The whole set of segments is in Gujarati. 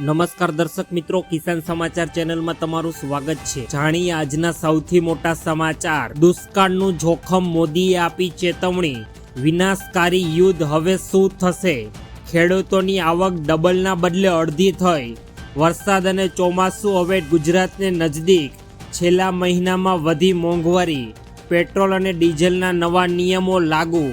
નમસ્કાર દર્શક મિત્રો, કિસાન સમાચાર ચેનલમાં તમારું સ્વાગત છે। જાણીએ આજના સૌથી મોટા સમાચાર। દુષ્કાળનું જોખમ, મોદીએ આપી ચેતવણી। વિનાશકારી યુદ્ધ હવે શું થશે? ખેડૂતોની આવક ડબલના બદલે અડધી થઈ। વરસાદ અને ચોમાસું હવે ગુજરાતને નજદીક। છેલ્લા મહિનામાં વધી મોંઘવારી। પેટ્રોલ અને ડીઝલના નવા નિયમો લાગુ।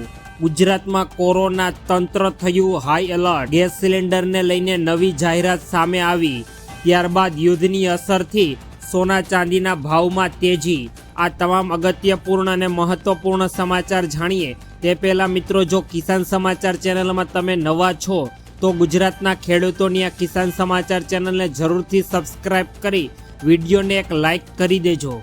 ગુજરાતમાં કોરોના, તંત્ર થયું હાઈ એલર્ટ। ગેસ સિલિન્ડરને લઈને નવી જાહેરાત સામે આવી। ત્યારબાદ યુદ્ધની અસરથી સોના ચાંદીના ભાવમાં તેજી। આ તમામ અગત્યપૂર્ણ અને મહત્વપૂર્ણ સમાચાર જાણીએ તે પહેલા મિત્રો, જો કિસાન સમાચાર ચેનલમાં તમે નવા છો તો ગુજરાતના ખેડૂતોની આ કિસાન સમાચાર ચેનલને જરૂરથી સબસ્ક્રાઇબ કરી વિડીયોને એક લાઈક કરી દેજો।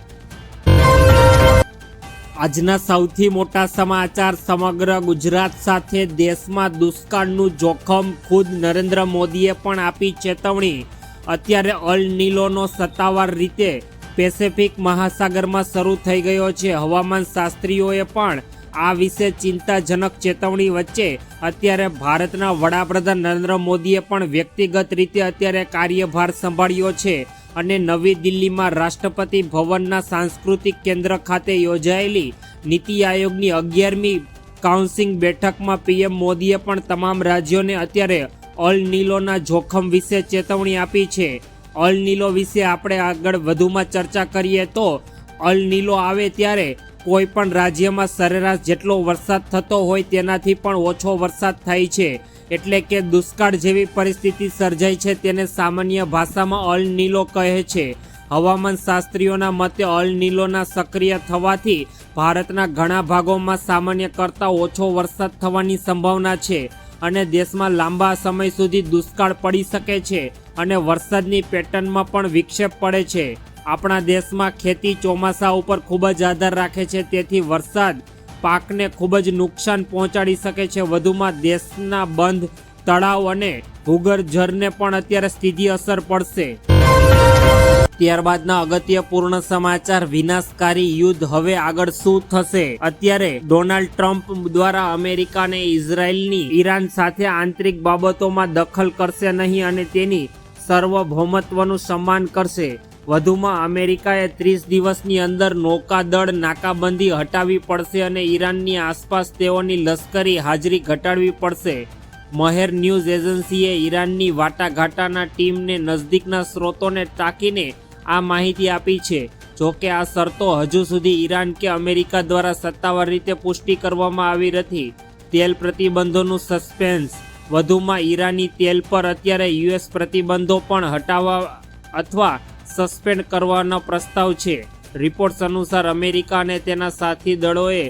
આજના સૌથી મોટા સમાચાર। સમગ્ર ગુજરાત સાથે દેશમાં દુષ્કાળનું જોખમ। ખુદ નરેન્દ્ર મોદીએ પણ આપી ચેતવણી। અત્યારે અલ નીલોનો સત્તાવાર રીતે પેસિફિક મહાસાગરમાં શરૂ થઈ ગયો છે। હવામાન શાસ્ત્રીઓએ પણ આ વિશે ચિંતાજનક ચેતવણી વચ્ચે અત્યારે ભારતના વડાપ્રધાન નરેન્દ્ર મોદીએ પણ વ્યક્તિગત રીતે અત્યારે કાર્યભાર સંભાળ્યો છે અને નવી દિલ્હીમાં રાષ્ટ્રપતિ ભવનના સાંસ્કૃતિક કેન્દ્ર ખાતે યોજાયેલી નીતિ આયોગની 11મી કાઉન્સિલ બેઠકમાં પીએમ મોદીએ પણ તમામ રાજ્યોને અત્યારે અલ નીલોના જોખમ વિશે ચેતવણી આપી છે। અલ નીલો વિશે આપણે આગળ વધુમાં ચર્ચા કરીએ તો અલ નીલો આવે ત્યારે કોઈ પણ રાજ્યમાં સરેરાશ જેટલો વરસાદ થતો હોય તેનાથી પણ ઓછો વરસાદ થાય છે, એટલે કે દુષ્કાળ જેવી પરિસ્થિતિ સર્જાય છે। તેને સામાન્ય ભાષામાં અલ નીલો કહે છે। હવામાન શાસ્ત્રીઓના મતે અલ નીલોના સક્રિય થવાથી ભારતના ઘણા ભાગોમાં સામાન્ય કરતાં ઓછો વરસાદ થવાની સંભાવના છે અને દેશમાં લાંબા સમય સુધી દુષ્કાળ પડી શકે છે અને વરસાદની પેટર્નમાં પણ વિક્ષેપ પડે છે। આપણા દેશમાં ખેતી ચોમાસા ઉપર ખૂબ જ આધાર રાખે છે, તેથી વરસાદ પાકને ખૂબ જ નુકસાન પહોંચાડી શકે છે। વધુમાં દેશના બંધ તળાવ અને ભૂગર્ભજળને પણ અત્યારે સીધી અસર પડશે। ત્યારબાદના અગત્યપૂર્ણ સમાચાર। વિનાશકારી યુદ્ધ હવે આગળ શું થશે? અત્યારે ડોનાલ્ડ ટ્રમ્પ દ્વારા અમેરિકા અને ઇઝરાયલની ઈરાન સાથે આંતરિક બાબતોમાં દખલ કરશે નહીં અને તેની સાર્વભૌમત્વનું સન્માન કરશે। વધુમાં અમેરિકાએ 30 દિવસની અંદર નૌકાદળ નાકાબંધી હટાવવી પડશે અને ઈરાનની આસપાસ તેઓની લશ્કરી હાજરી ઘટાડવી પડશે। મહેર ન્યૂઝ એજન્સીએ ઈરાનની વાટાઘાટાના ટીમને નજદીકના સ્ત્રોતોને ટાંકીને આ માહિતી આપી છે। જોકે આ શરતો હજુ સુધી ઈરાન કે અમેરિકા દ્વારા સત્તાવાર રીતે પુષ્ટિ કરવામાં આવી નથી। તેલ પ્રતિબંધોનું સસ્પેન્સ। વધુમાં ઈરાની તેલ પર અત્યારે યુએસ પ્રતિબંધો પણ હટાવવા અથવા સસ્પેન્ડ કરવાનો પ્રસ્તાવ છે। રિપોર્ટ્સ અનુસાર અમેરિકા અને તેના સાથી દળોએ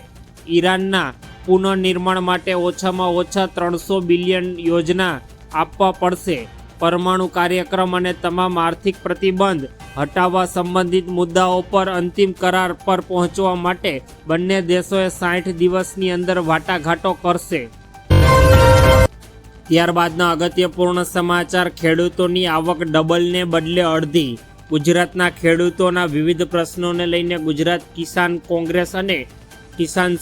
ઈરાનના પુનઃનિર્માણ માટે ઓછામાં ઓછા 300 બિલિયન યોજના આપવા પડશે। પરમાણુ કાર્યક્રમ અને તમામ આર્થિક પ્રતિબંધ હટાવવા સંબંધિત મુદ્દાઓ પર અંતિમ કરાર પર પહોંચવા માટે બંને દેશોએ 60 દિવસની અંદર વાટાઘાટો કરશે। ત્યારબાદના અગત્યપૂર્ણ સમાચાર। ખેડૂતોની આવક ડબલને બદલે અડધી। ગુજરાતના ખેડૂતોના વિવિધ પ્રશ્નોને લઈને ગુજરાત કિસાન કોંગ્રેસ અને કિસાન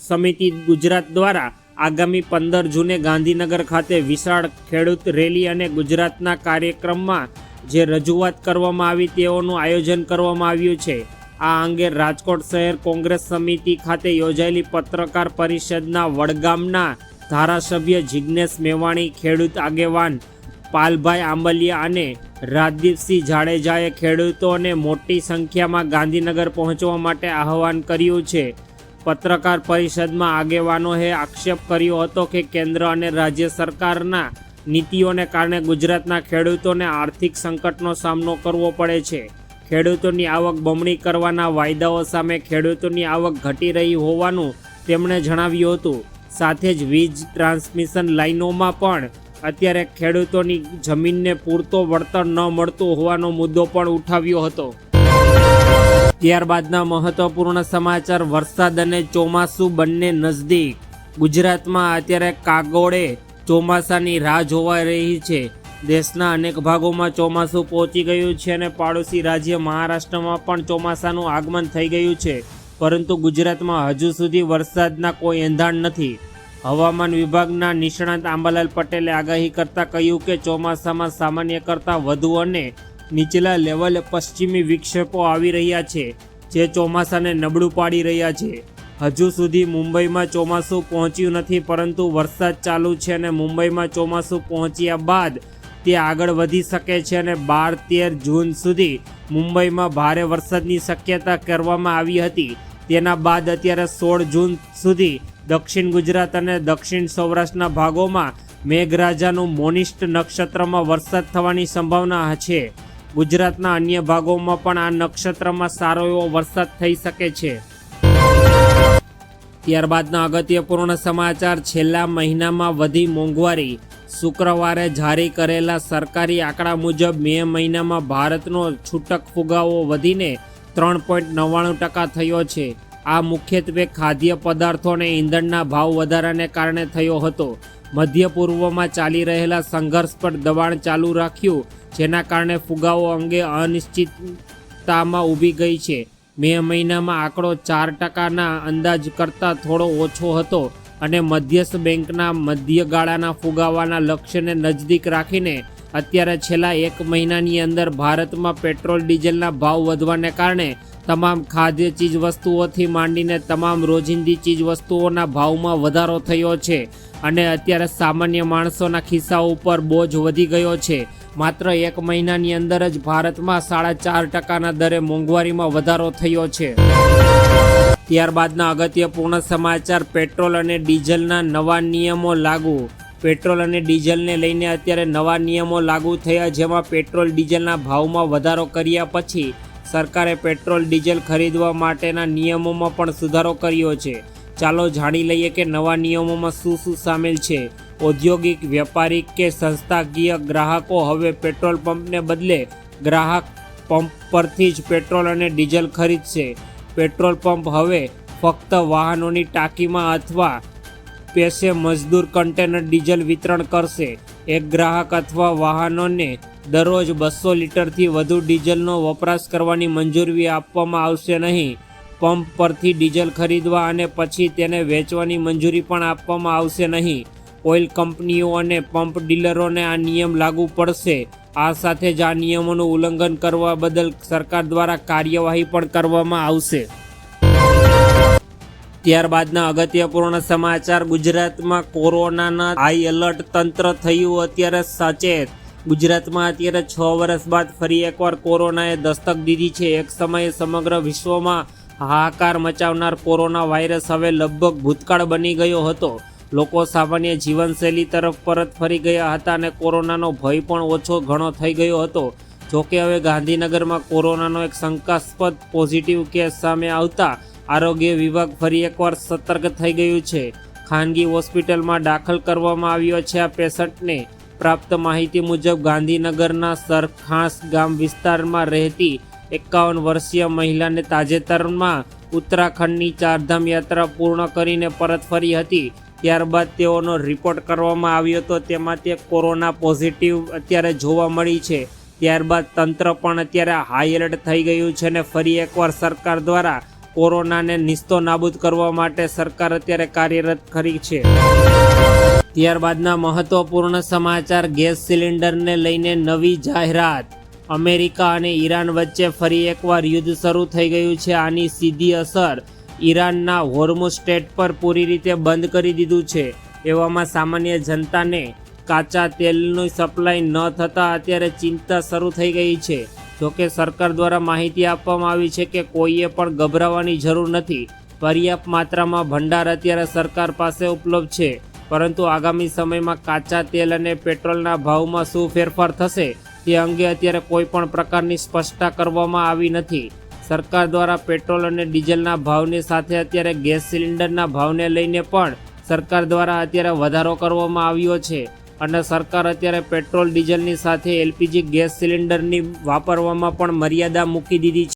સમિતિ ગુજરાત દ્વારા આગામી 15 જૂને ગાંધીનગર ખાતે વિશાળ ખેડૂત રેલી અને ગુજરાતના કાર્યક્રમમાં જે રજૂઆત કરવામાં આવી તેઓનું આયોજન કરવામાં આવ્યું છે। આ અંગે રાજકોટ શહેર કોંગ્રેસ સમિતિ ખાતે યોજાયેલી પત્રકાર પરિષદના વડગામના ધારાસભ્ય જિગ્નેશ મેવાણી, ખેડૂત આગેવાન પાલભાઈ આંબલિયા અને રાજદીપસિંહ જાડેજાએ ખેડૂતોને મોટી સંખ્યામાં ગાંધીનગર પહોંચવા માટે આહવાન કર્યું છે। પત્રકાર પરિષદમાં આગેવાનોએ આક્ષેપ કર્યો હતો કે કેન્દ્ર અને રાજ્ય સરકારના નીતિઓને કારણે ગુજરાતના ખેડૂતોને આર્થિક સંકટનો સામનો કરવો પડે છે। ખેડૂતોની આવક બમણી કરવાના વાયદાઓ સામે ખેડૂતોની આવક ઘટી રહી હોવાનું તેમણે જણાવ્યું હતું। સાથે જ વીજ ટ્રાન્સમિશન લાઇનોમાં પણ અત્યારે ખેડૂતોની જમીનને પૂરતો વળતર ન મળતું હોવાનો મુદ્દો પણ ઉઠાવ્યો હતો। ત્યારબાદના મહત્વપૂર્ણ સમાચાર। વરસાદ અને ચોમાસું બંને નજદીક। ગુજરાતમાં અત્યારે કાગોળે ચોમાસાની રાહ જોવાઈ રહી છે। દેશના અનેક ભાગોમાં ચોમાસું પહોંચી ગયું છે અને પાડોશી રાજ્ય મહારાષ્ટ્રમાં પણ ચોમાસાનું આગમન થઈ ગયું છે, પરંતુ ગુજરાતમાં હજુ સુધી વરસાદના કોઈ એંધાણ નથી। હવામાન વિભાગના નિષ્ણાત આંબાલાલ પટેલે આગાહી કરતાં કહ્યું કે ચોમાસામાં સામાન્ય કરતાં વધુ અને નીચલા લેવલે પશ્ચિમી વિક્ષેપો આવી રહ્યા છે, જે ચોમાસાને નબળું પાડી રહ્યા છે. હજુ સુધી મુંબઈમાં ચોમાસું પહોંચ્યું નથી, પરંતુ વરસાદ ચાલુ છે અને મુંબઈમાં ચોમાસું પહોંચ્યા બાદ તે આગળ વધી શકે છે અને 12-13 જૂન સુધી મુંબઈમાં ભારે વરસાદની શક્યતા કરવામાં આવી હતી. તેના બાદ અત્યારે 16 જૂન સુધી દક્ષિણ ગુજરાત અને દક્ષિણ સૌરાષ્ટ્રના ભાગોમાં મેઘરાજાનું મોનિષ્ટ નક્ષત્રમાં વરસાદ થવાની સંભાવના છે. ગુજરાતના અન્ય ભાગોમાં પણ આ નક્ષત્રમાં સારો એવો વરસાદ થઈ શકે છે. ત્યારબાદના અગત્યપૂર્ણ સમાચાર. છેલ્લા મહિનામાં વધી મોંઘવારી. શુક્રવારે જારી કરેલા સરકારી આંકડા મુજબ મે મહિનામાં ભારતનો છૂટક ફુગાવો વધીને 3.99% થયો છે. આ મુખ્યત્વે ખાદ્ય પદાર્થો અને ઈંધણના ભાવ વધારાને કારણે થયો હતો. મધ્ય પૂર્વમાં ચાલી રહેલા સંઘર્ષ પર દબાણ ચાલુ રાખ્યું, જેના કારણે ફુગાવો અંગે અનિશ્ચિતતામાં ઊભી ગઈ છે. મે મહિનામાં આંકડો 4%ના અંદાજ કરતાં થોડો ઓછો હતો અને મધ્યસ્થ બેંકના મધ્યગાળાના ફુગાવાના લક્ષ્યને નજદીક રાખીને અત્યારે છેલ્લા 1 મહિનાની અંદર ભારતમાં પેટ્રોલ ડીઝલના ભાવ વધવાને કારણે તમામ ખાદ્ય ચીજવસ્તુઓથી માંડીને તમામ રોજિંદી ચીજવસ્તુઓના ભાવમાં વધારો થયો છે અને અત્યારે સામાન્ય માણસોના ખિસ્સા ઉપર બોજ વધી ગયો છે. માત્ર 1 મહિનાની અંદર જ ભારતમાં 4.5%ના દરે મોંઘવારીમાં વધારો થયો છે. ત્યારબાદના અગત્યપૂર્ણ સમાચાર. પેટ્રોલ અને ડીઝલના નવા નિયમો લાગુ. પેટ્રોલ અને ડીઝલને લઈને અત્યારે નવા નિયમો લાગુ થયા, જેમાં પેટ્રોલ ડીઝલના ભાવમાં વધારો કર્યા પછી સરકારે પેટ્રોલ ડીઝલ ખરીદવા માટેના નિયમોમાં પણ સુધારો કર્યો છે. ચાલો જાણી લઈએ કે નવા નિયમોમાં શું શું સામેલ છે. ઔદ્યોગિક, વ્યાપારિક કે સંસ્થાકીય ગ્રાહકો હવે પેટ્રોલ પંપને બદલે ગ્રાહક પંપ પરથી જ પેટ્રોલ અને ડીઝલ ખરીદશે. પેટ્રોલ પંપ હવે ફક્ત વાહનોની ટાંકીમાં અથવા પેસે મજદૂર કન્ટેનર ડીઝલ વિતરણ કરશે. એક ગ્રાહક અથવા વાહનોને દરરોજ 200 લીટરથી વધુ ડીઝલનો વપરાશ કરવાની મંજૂરી આપવામાં આવશે નહીં. પંપ પરથી ડીઝલ ખરીદવા અને પછી તેને વેચવાની મંજૂરી પણ આપવામાં આવશે નહીં. ઓઇલ કંપનીઓ અને પંપ ડીલરોને આ નિયમ લાગુ પડશે. આ સાથે જ આ નિયમોનું ઉલ્લંઘન કરવા બદલ સરકાર દ્વારા કાર્યવાહી પણ કરવામાં આવશે. ત્યારબાદના અગત્યપૂર્ણ સમાચાર. ગુજરાતમાં કોરોનાના હાઈ એલર્ટ. તંત્ર થયું અત્યારે સચેત. ગુજરાતમાં અત્યારે 6 વર્ષ બાદ ફરી એકવાર કોરોનાએ દસ્તક દીધી છે. એક સમયે સમગ્ર વિશ્વમાં હાહાકાર મચાવનાર કોરોના વાયરસ હવે લગભગ ભૂતકાળ બની ગયો હતો. લોકો સામાન્ય જીવનશૈલી તરફ પરત ફરી ગયા હતા અને કોરોનાનો ભય પણ ઓછો ઘણો થઈ ગયો હતો. જોકે હવે ગાંધીનગરમાં કોરોનાનો એક શંકાસ્પદ પોઝિટિવ કેસ સામે આવતા આરોગ્ય વિભાગ ફરી એકવાર સતર્ક થઈ ગયું છે. ખાનગી હોસ્પિટલમાં દાખલ કરવામાં આવ્યો છે. આ પેશન્ટને પ્રાપ્ત માહિતી મુજબ ગાંધીનગરના સરખાસ ગામ વિસ્તારમાં રહેતી 51 વર્ષીય મહિલાને તાજેતરમાં ઉત્તરાખંડની ચારધામ યાત્રા પૂર્ણ કરીને પરત ફરી હતી. ત્યારબાદ તેઓનો રિપોર્ટ કરવામાં આવ્યો હતો. તેમાં તે કોરોના પોઝિટિવ અત્યારે જોવા મળી છે. ત્યારબાદ તંત્ર પણ અત્યારે હાઈ એલર્ટ થઈ ગયું છે અને ફરી એકવાર સરકાર દ્વારા કોરોનાને નિસ્તો નાબૂદ કરવા માટે સરકાર અત્યારે કાર્યરત કરી છે. ત્યારબાદના મહત્વપૂર્ણ સમાચાર. ગેસ સિલિન્ડરને લઈને નવી જાહેરાત. અમેરિકા અને ઈરાન વચ્ચે ફરી એકવાર યુદ્ધ શરૂ થઈ ગયું છે. આની સીધી અસર ઈરાનના હોર્મુઝ સ્ટ્રેટ પર પૂરી રીતે બંધ કરી દીધું છે. એવામાં સામાન્ય જનતાને કાચા તેલની સપ્લાય ન થતાં અત્યારે ચિંતા શરૂ થઈ ગઈ છે. જોકે સરકાર દ્વારા માહિતી આપવામાં આવી છે કે કોઈએ પણ ગભરાવાની જરૂર નથી. પર્યાપ્ત માત્રામાં ભંડાર અત્યારે સરકાર પાસે ઉપલબ્ધ છે. પરંતુ આગામી સમયમાં કાચા તેલ અને પેટ્રોલના ભાવમાં શું ફેરફાર થશે તે અંગે અત્યારે કોઈ પણ પ્રકારની સ્પષ્ટતા કરવામાં આવી નથી. સરકાર દ્વારા પેટ્રોલ અને ડીઝલના ભાવની સાથે અત્યારે ગેસ સિલિન્ડરના ભાવને લઈને પણ સરકાર દ્વારા અત્યારે વધારો કરવામાં આવ્યો છે અને સરકાર અત્યારે પેટ્રોલ ડીઝલની સાથે એલપીજી ગેસ સિલિન્ડરની વાપરવામાં પણ મર્યાદા મૂકી દીધી છે.